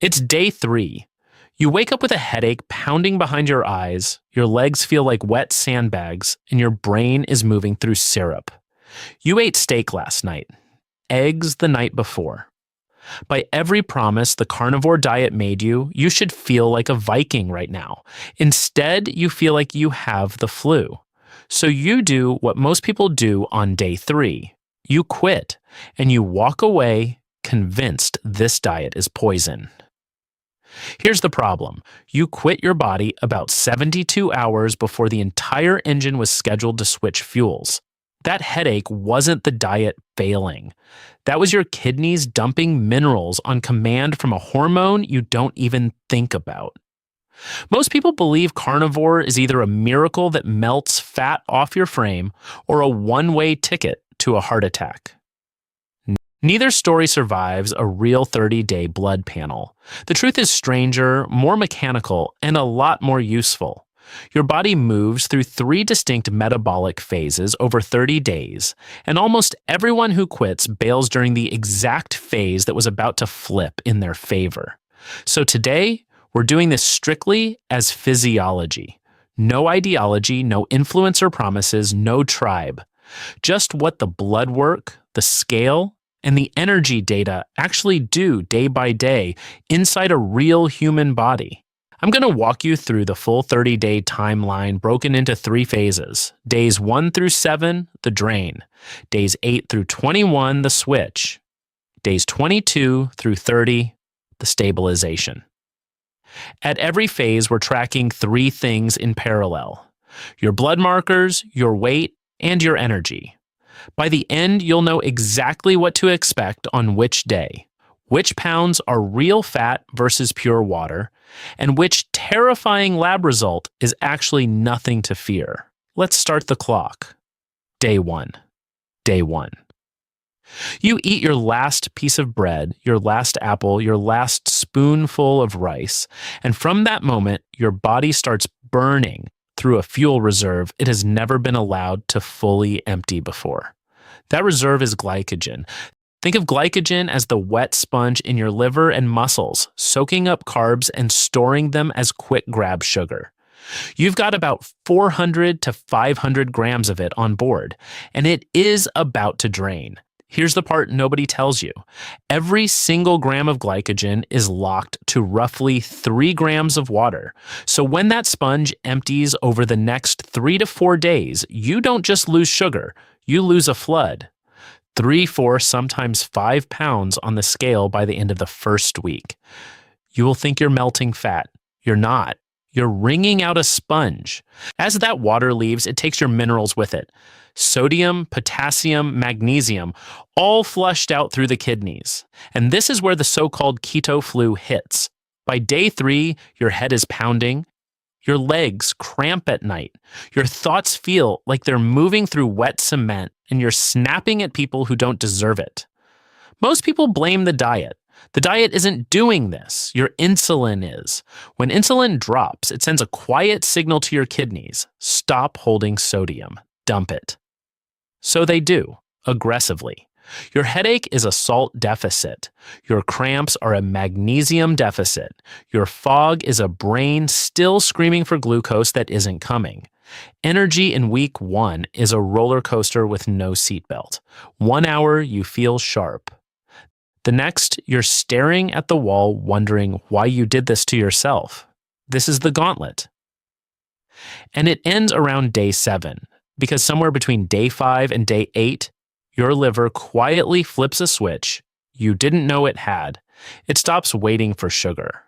It's day 3. You wake up with a headache pounding behind your eyes, your legs feel like wet sandbags, and your brain is moving through syrup. You ate steak last night, eggs the night before. By every promise the carnivore diet made you, you should feel like a Viking right now. Instead, you feel like you have the flu. So you do what most people do on day 3. You quit, and you walk away convinced this diet is poison. Here's the problem. You quit your body about 72 hours before the entire engine was scheduled to switch fuels. That headache wasn't the diet failing. That was your kidneys dumping minerals on command from a hormone you don't even think about. Most people believe carnivore is either a miracle that melts fat off your frame or a one-way ticket to a heart attack. Neither story survives a real 30-day blood panel. The truth is stranger, more mechanical, and a lot more useful. Your body moves through 3 distinct metabolic phases over 30 days, and almost everyone who quits bails during the exact phase that was about to flip in their favor. So today, we're doing this strictly as physiology. No ideology, no influencer promises, no tribe. Just what the blood work, the scale, and the energy data actually do day by day inside a real human body. I'm going to walk you through the full 30-day timeline broken into 3 phases. Days 1 through 7, the drain. Days 8 through 21, the switch. Days 22 through 30, the stabilization. At every phase, we're tracking 3 things in parallel: your blood markers, your weight, and your energy. By the end, you'll know exactly what to expect on which day, which pounds are real fat versus pure water, and which terrifying lab result is actually nothing to fear. Let's start the clock. Day 1. Day 1. You eat your last piece of bread, your last apple, your last spoonful of rice, and from that moment, your body starts burning through a fuel reserve it has never been allowed to fully empty before. That reserve is glycogen. Think of glycogen as the wet sponge in your liver and muscles, soaking up carbs and storing them as quick grab sugar. You've got about 400 to 500 grams of it on board, and it is about to drain. Here's the part nobody tells you. Every single gram of glycogen is locked to roughly 3 grams of water. So when that sponge empties over the next 3 to 4 days, you don't just lose sugar, you lose a flood. 3, 4, sometimes 5 pounds on the scale by the end of the first week. You will think you're melting fat. You're not. You're wringing out a sponge. As that water leaves, it takes your minerals with it. Sodium, potassium, magnesium, all flushed out through the kidneys. And this is where the so-called keto flu hits. By day 3, your head is pounding. Your legs cramp at night. Your thoughts feel like they're moving through wet cement, and you're snapping at people who don't deserve it. Most people blame the diet. The diet isn't doing this. Your insulin is. When insulin drops, it sends a quiet signal to your kidneys. Stop holding sodium. Dump it. So they do, aggressively. Your headache is a salt deficit. Your cramps are a magnesium deficit. Your fog is a brain still screaming for glucose that isn't coming. Energy in week 1 is a roller coaster with no seatbelt. 1 hour, you feel sharp. The next, you're staring at the wall wondering why you did this to yourself. This is the gauntlet. And it ends around day 7, because somewhere between day 5 and day 8, your liver quietly flips a switch you didn't know it had. It stops waiting for sugar,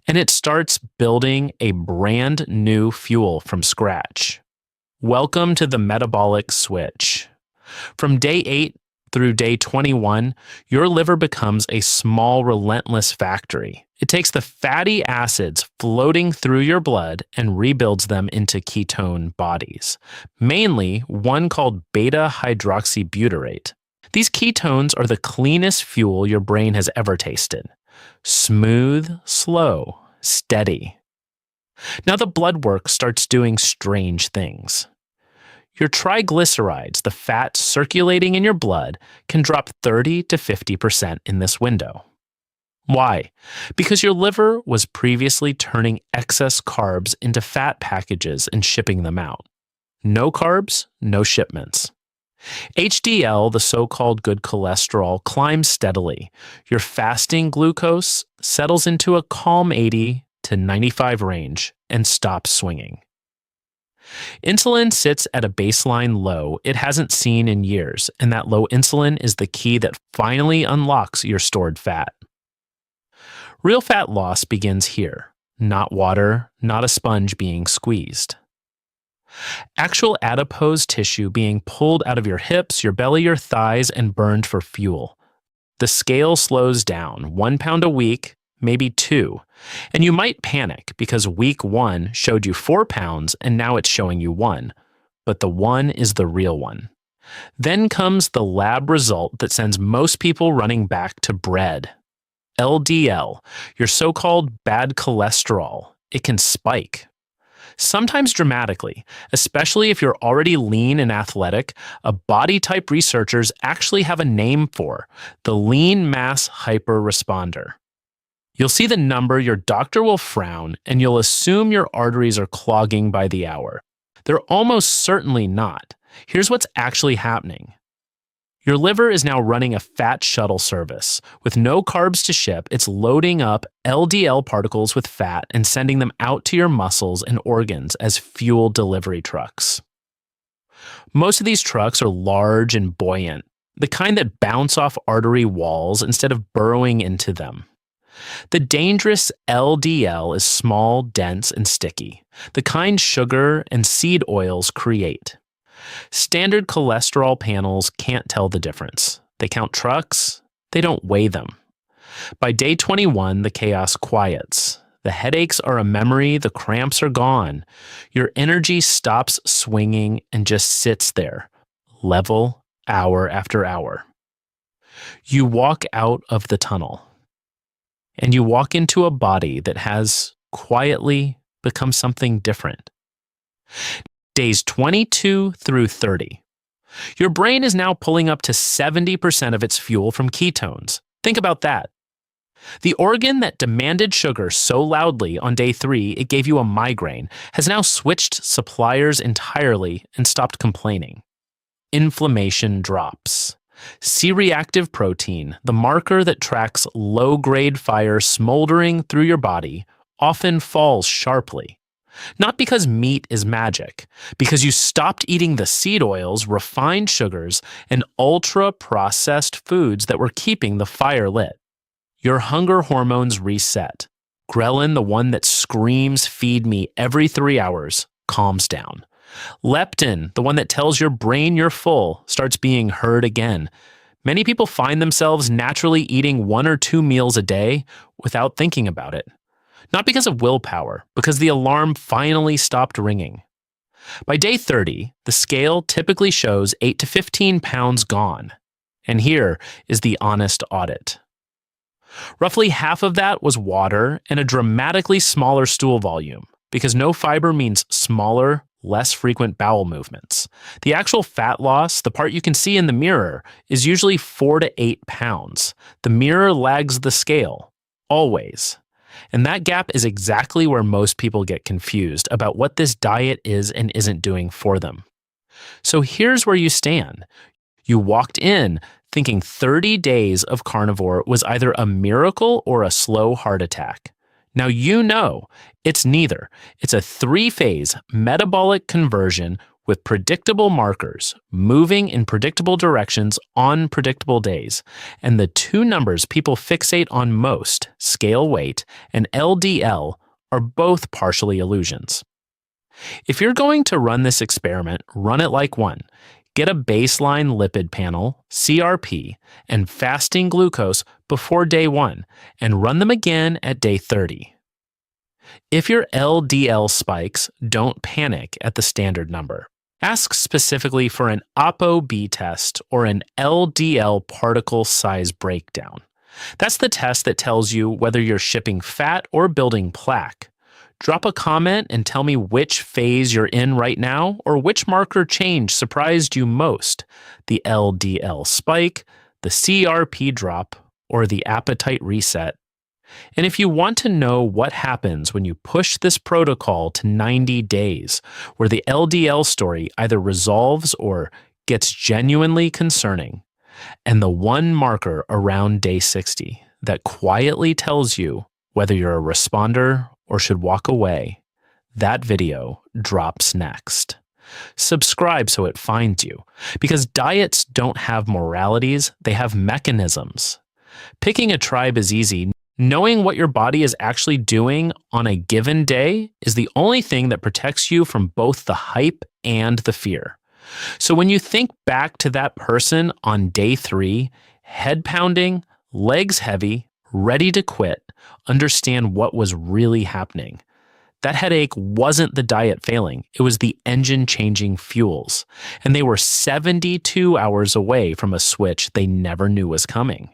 and it starts building a brand new fuel from scratch. Welcome to the metabolic switch. From day 8 through day 21, your liver becomes a small, relentless factory. It takes the fatty acids floating through your blood and rebuilds them into ketone bodies, mainly one called beta-hydroxybutyrate. These ketones are the cleanest fuel your brain has ever tasted. Smooth, slow, steady. Now the blood work starts doing strange things. Your triglycerides, the fat circulating in your blood, can drop 30 to 50% in this window. Why? Because your liver was previously turning excess carbs into fat packages and shipping them out. No carbs, no shipments. HDL, the so-called good cholesterol, climbs steadily. Your fasting glucose settles into a calm 80 to 95 range and stops swinging. Insulin sits at a baseline low it hasn't seen in years, and that low insulin is the key that finally unlocks your stored fat. Real fat loss begins here, not water, not a sponge being squeezed. Actual adipose tissue being pulled out of your hips, your belly, your thighs, and burned for fuel. The scale slows down, 1 pound a week, maybe 2. And you might panic because week 1 showed you 4 pounds and now it's showing you 1. But the 1 is the real one. Then comes the lab result that sends most people running back to bread. LDL, your so-called bad cholesterol. It can spike. Sometimes dramatically, especially if you're already lean and athletic, a body type researchers actually have a name for, the lean mass hyperresponder. You'll see the number, your doctor will frown, and you'll assume your arteries are clogging by the hour. They're almost certainly not. Here's what's actually happening. Your liver is now running a fat-shuttle service. With no carbs to ship, it's loading up LDL particles with fat and sending them out to your muscles and organs as fuel delivery trucks. Most of these trucks are large and buoyant, the kind that bounce off artery walls instead of burrowing into them. The dangerous LDL is small, dense, and sticky, the kind sugar and seed oils create. Standard cholesterol panels can't tell the difference. They count trucks, they don't weigh them. By day 21, the chaos quiets. The headaches are a memory, the cramps are gone. Your energy stops swinging and just sits there, level, hour after hour. You walk out of the tunnel, and you walk into a body that has quietly become something different. Days 22 through 30. Your brain is now pulling up to 70% of its fuel from ketones. Think about that. The organ that demanded sugar so loudly on day 3 it gave you a migraine has now switched suppliers entirely and stopped complaining. Inflammation drops. C-reactive protein, the marker that tracks low-grade fire smoldering through your body, often falls sharply. Not because meat is magic, because you stopped eating the seed oils, refined sugars, and ultra-processed foods that were keeping the fire lit. Your hunger hormones reset. Ghrelin, the one that screams feed me every 3 hours, calms down. Leptin, the one that tells your brain you're full, starts being heard again. Many people find themselves naturally eating 1 or 2 meals a day without thinking about it. Not because of willpower, because the alarm finally stopped ringing. By day 30, the scale typically shows 8 to 15 pounds gone. And here is the honest audit. Roughly half of that was water and a dramatically smaller stool volume, because no fiber means smaller, less frequent bowel movements. The actual fat loss, the part you can see in the mirror, is usually 4 to 8 pounds. The mirror lags the scale, always. And that gap is exactly where most people get confused about what this diet is and isn't doing for them. So here's where you stand. You walked in thinking 30 days of carnivore was either a miracle or a slow heart attack. Now you know it's neither. It's a 3-phase metabolic conversion with predictable markers, moving in predictable directions on predictable days. And the 2 numbers people fixate on most, scale weight and LDL, are both partially illusions. If you're going to run this experiment, run it like one. Get a baseline lipid panel, CRP, and fasting glucose before day 1, and run them again at day 30. If your LDL spikes, don't panic at the standard number. Ask specifically for an ApoB test or an LDL particle size breakdown. That's the test that tells you whether you're shipping fat or building plaque. Drop a comment and tell me which phase you're in right now or which marker change surprised you most, the LDL spike, the CRP drop, or the appetite reset. And if you want to know what happens when you push this protocol to 90 days, where the LDL story either resolves or gets genuinely concerning, and the one marker around day 60 that quietly tells you whether you're a responder or should walk away, that video drops next. Subscribe so it finds you, because diets don't have moralities, they have mechanisms. Picking a tribe is easy. Knowing what your body is actually doing on a given day is the only thing that protects you from both the hype and the fear. So when you think back to that person on day 3, head pounding, legs heavy, ready to quit, understand what was really happening. That headache wasn't the diet failing, it was the engine changing fuels. And they were 72 hours away from a switch they never knew was coming.